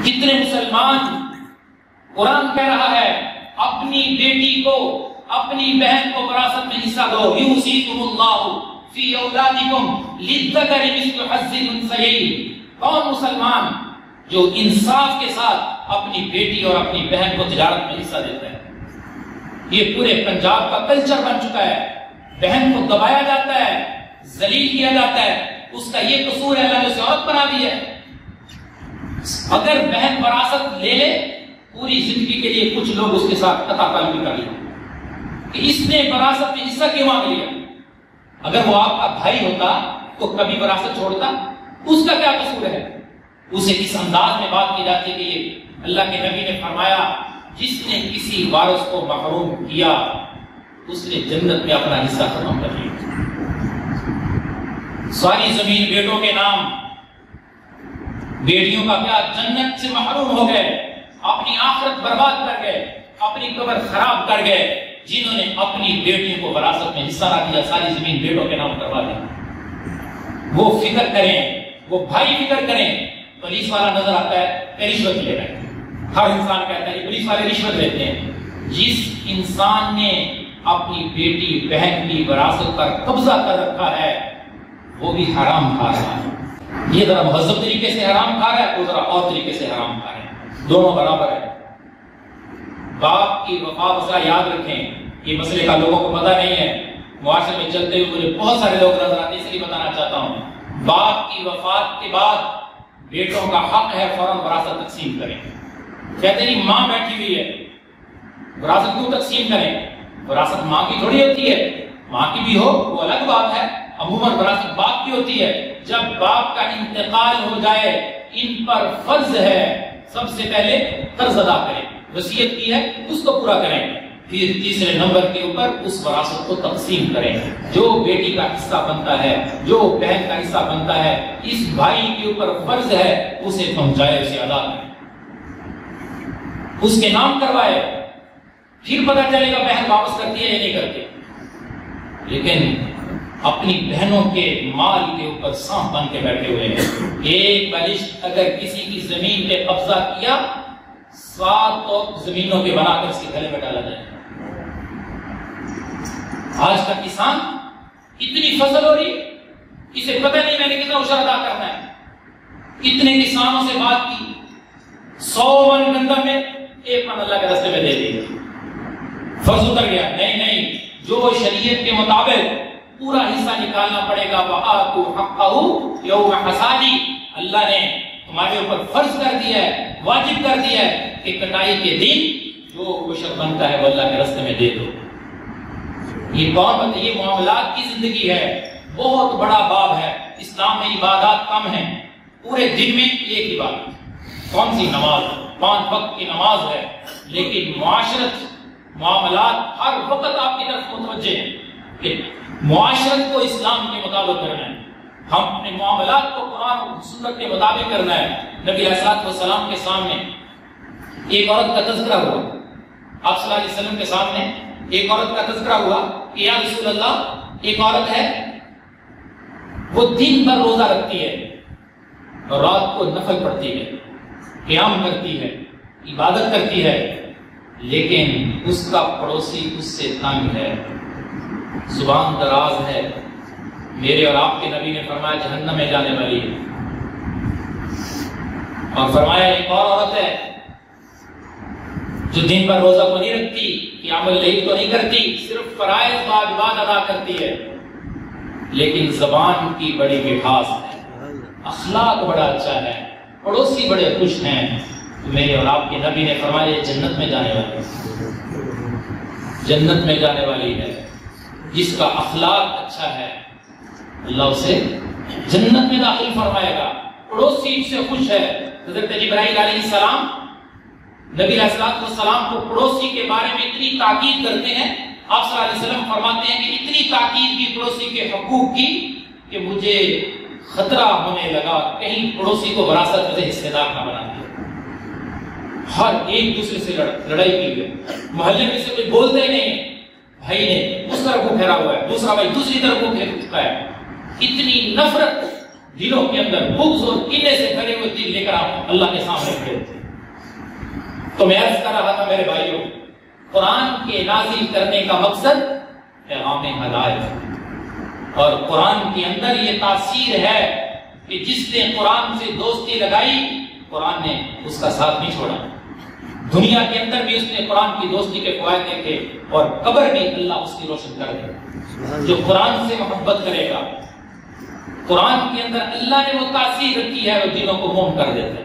کتنے مسلمان قرآن کہہ رہا ہے اپنی بیٹی کو اپنی بہن کو وراثت میں حصہ دو، یوصیکم اللہ فی اولادکم للذکر مثل حظ الانثیین۔ کون مسلمان جو انصاف کے ساتھ اپنی بیٹی اور اپنی بہن کو تجارت میں حصہ دیتا ہے؟ یہ پورے پنجاب کا کلچر بن چکا ہے، بہن کو دبایا جاتا ہے، ذلیل کیا جاتا ہے، اس کا یہ قصور ہے اللہ نے اسے عورت بنا دی ہے۔ اگر بہن وراثت لے لے پوری زندگی کے لیے کچھ لوگ اس کے ساتھ قطع تعلقی کر لیں کہ اس نے وراثت میں حصہ کیوں مانگ لیا؟ اگر وہ آپ کا بھائی ہوتا تو کبھی وراثت چھوڑتا؟ اس کا کیا قصور ہے؟ اسے اس انداز میں بات کی جاتی ہے کہ یہ اللہ کے نبی نے فرمایا جس نے کسی وارث کو محروم کیا اس نے جنت میں اپنا حصہ ختم کر لیا۔ ساری زمین بیٹوں کے نام، بیٹیوں کا کیا؟ جنت سے محروم ہو گئے، اپنی آخرت برباد کر گئے، اپنی قبر خراب کر گئے جنہوں نے اپنی بیٹیوں کو وراثت میں حصہ نہ دیا، ساری زمین بیٹوں کے نام کروا دی۔ وہ فکر کریں، وہ بھائی فکر کریں، پولیس والا نظر آتا ہے کہ رشوت لے رہا ہے، ہر انسان کہتا ہے پولیس والے رشوت لیتے ہیں۔ جس انسان نے اپنی بیٹی بہن کی وراثت پر قبضہ کر رکھا ہے وہ بھی حرام کھا رہا ہے۔ یہ ذرا مہذب طریقے سے حرام کھا رہا ہے، وہ ذرا اور طریقے سے حرام کھا رہا ہے، دونوں برابر ہے۔ باپ کی وفات مسئلہ یاد رکھیں، یہ مسئلے کا لوگوں کو پتہ نہیں ہے، معاشرے میں چلتے ہوئے مجھے بہت سارے لوگ نظر آتے ہیں، اس لیے بتانا چاہتا ہوں۔ باپ کی وفات کے بعد بیٹوں کا حق ہے فوراً وراثت تقسیم کریں۔ کہتے نہیں ماں بیٹھی ہوئی ہے وراثت کیوں تقسیم کریں؟ وراثت ماں کی تھوڑی ہوتی ہے، ماں کی بھی ہو وہ الگ بات ہے، عموماً وراثت باپ کی ہوتی ہے۔ جب باپ کا انتقال ہو جائے ان پر فرض ہے سب سے پہلے قرض ادا کریں، وصیت کی ہے اس کو پورا کریں، پھر تیسرے نمبر کے اوپر اس وراثت کو تقسیم کریں۔ جو بیٹی کا حصہ بنتا ہے، جو بہن کا حصہ بنتا ہے، اس بھائی کے اوپر فرض ہے اسے پہنچائے، اسے ادا کرے، اس کے نام کروائے، پھر پتہ چلے گا بہن واپس کرتی ہے یا نہیں کرتی۔ لیکن اپنی بہنوں کے مال کے اوپر سانپ بن کے بیٹھے ہوئے ہیں۔ ایک بلشت اگر کسی کی زمین پہ قبضہ کیا 7 تو زمینوں پہ بنا کر اس کے گلے میں ڈالا جائے۔ آج کا کسان اتنی فصل ہو رہی اسے پتہ نہیں میں نے کتنا عشر ادا کرنا ہے۔ اتنے کسانوں سے بات کی، 100 من گندم میں 1 من اللہ کے راستے میں دے دی، فرض اتر گیا۔ نہیں، جو شریعت کے مطابق پورا حصہ نکالنا پڑے گا، وَآتُوا حَقَّهُ يَوْمَ حَصَادِهِ، اللہ نے تمہارے اوپر فرض کر دیا ہے، واجب کر دیا ہے کہ کٹائی کے دن جو عشر بنتا ہے وہ اللہ کے راستے میں دے دو۔ یہ کون؟ یہ معاملات کی زندگی ہے، بہت بڑا باب ہے۔ اسلام میں عبادات کم ہیں، پورے دن میں ایک عبادت، کون سی؟ نماز، 5 وقت کی نماز ہے، لیکن معاشرت، معاملات ہر وقت آپ کی طرف متوجہ ہیں کہ معاشرت کو اسلام کے مطابق کرنا ہے، ہم اپنے معاملات کو قرآن و سنت کے مطابق کرنا ہے۔ نبی علیہ السلام کے سامنے ایک عورت کا تذکرہ ہوا، آپ صلی اللہ علیہ وسلم کے سامنے ایک عورت کا تذکرہ ہوا کہ یا رسول اللہ ایک عورت ہے وہ دن بھر روزہ رکھتی ہے اور رات کو نفل پڑھتی ہے، قیام کرتی ہے، عبادت کرتی ہے، لیکن اس کا پڑوسی اس سے تنگ ہے، زبان دراز ہے، میرے اور آپ کے نبی نے فرمایا جہنم میں جانے والی ہے۔ اور فرمایا ایک اور عورت ہے جو دن بھر روزہ کو نہیں رکھتی، قیام اللیل کو نہیں کرتی، صرف فرائض واجبات ادا کرتی ہے، لیکن زبان کی بڑی مٹھاس ہے، اخلاق بڑا اچھا ہے، پڑوسی بڑے خوش ہیں، تو میرے اور آپ کے نبی نے فرمایا جنت میں جانے والی ہے، جنت میں جانے والی ہے۔ جس کا اخلاق اچھا ہے اللہ اسے جنت میں داخل فرمائے گا، پڑوسی اس سے خوش ہے۔ حضرت جبرائیل علیہ السلام نبی علیہ السلام کو پڑوسی کے بارے میں اتنی تاکید کرتے ہیں، آپ صلی اللہ علیہ وسلم فرماتے ہیں کہ اتنی تاکید کی پڑوسی کے حقوق کی کہ مجھے خطرہ ہونے لگا کہیں پڑوسی کو وراثت میں حصے دار نہ بنا دیا۔ ہر ایک دوسرے سے لڑائی کی ہوئی، محلے میں سے کوئی بولتا ہی نہیں، بھائی نے اس طرف کو پھیرا ہوا ہے، دوسرا بھائی دوسری طرف کو پھیر چکا ہے۔ اتنی نفرت دلوں کے اندر، بغض اور کینے سے بھرے ہوئے دل لے کر آپ اللہ کے سامنے کھڑے ہوتے ہیں۔ تو میں عرض کر رہا تھا میرے بھائیوں، قرآن کے نازل کرنے کا مقصد پیغام ہدایت، اور قرآن کے اندر یہ تاثیر ہے کہ جس نے قرآن سے دوستی لگائی قرآن نے اس کا ساتھ نہیں چھوڑا، دنیا کے اندر بھی اس نے قرآن کی دوستی کے فوائد دیکھے، اور قبر بھی اللہ اس کی روشن کر دے۔ جو قرآن سے محبت کرے گا، قرآن کے اندر اللہ نے وہ تاثیر رکھی ہے، وہ دلوں کو موم کر دیتا ہے۔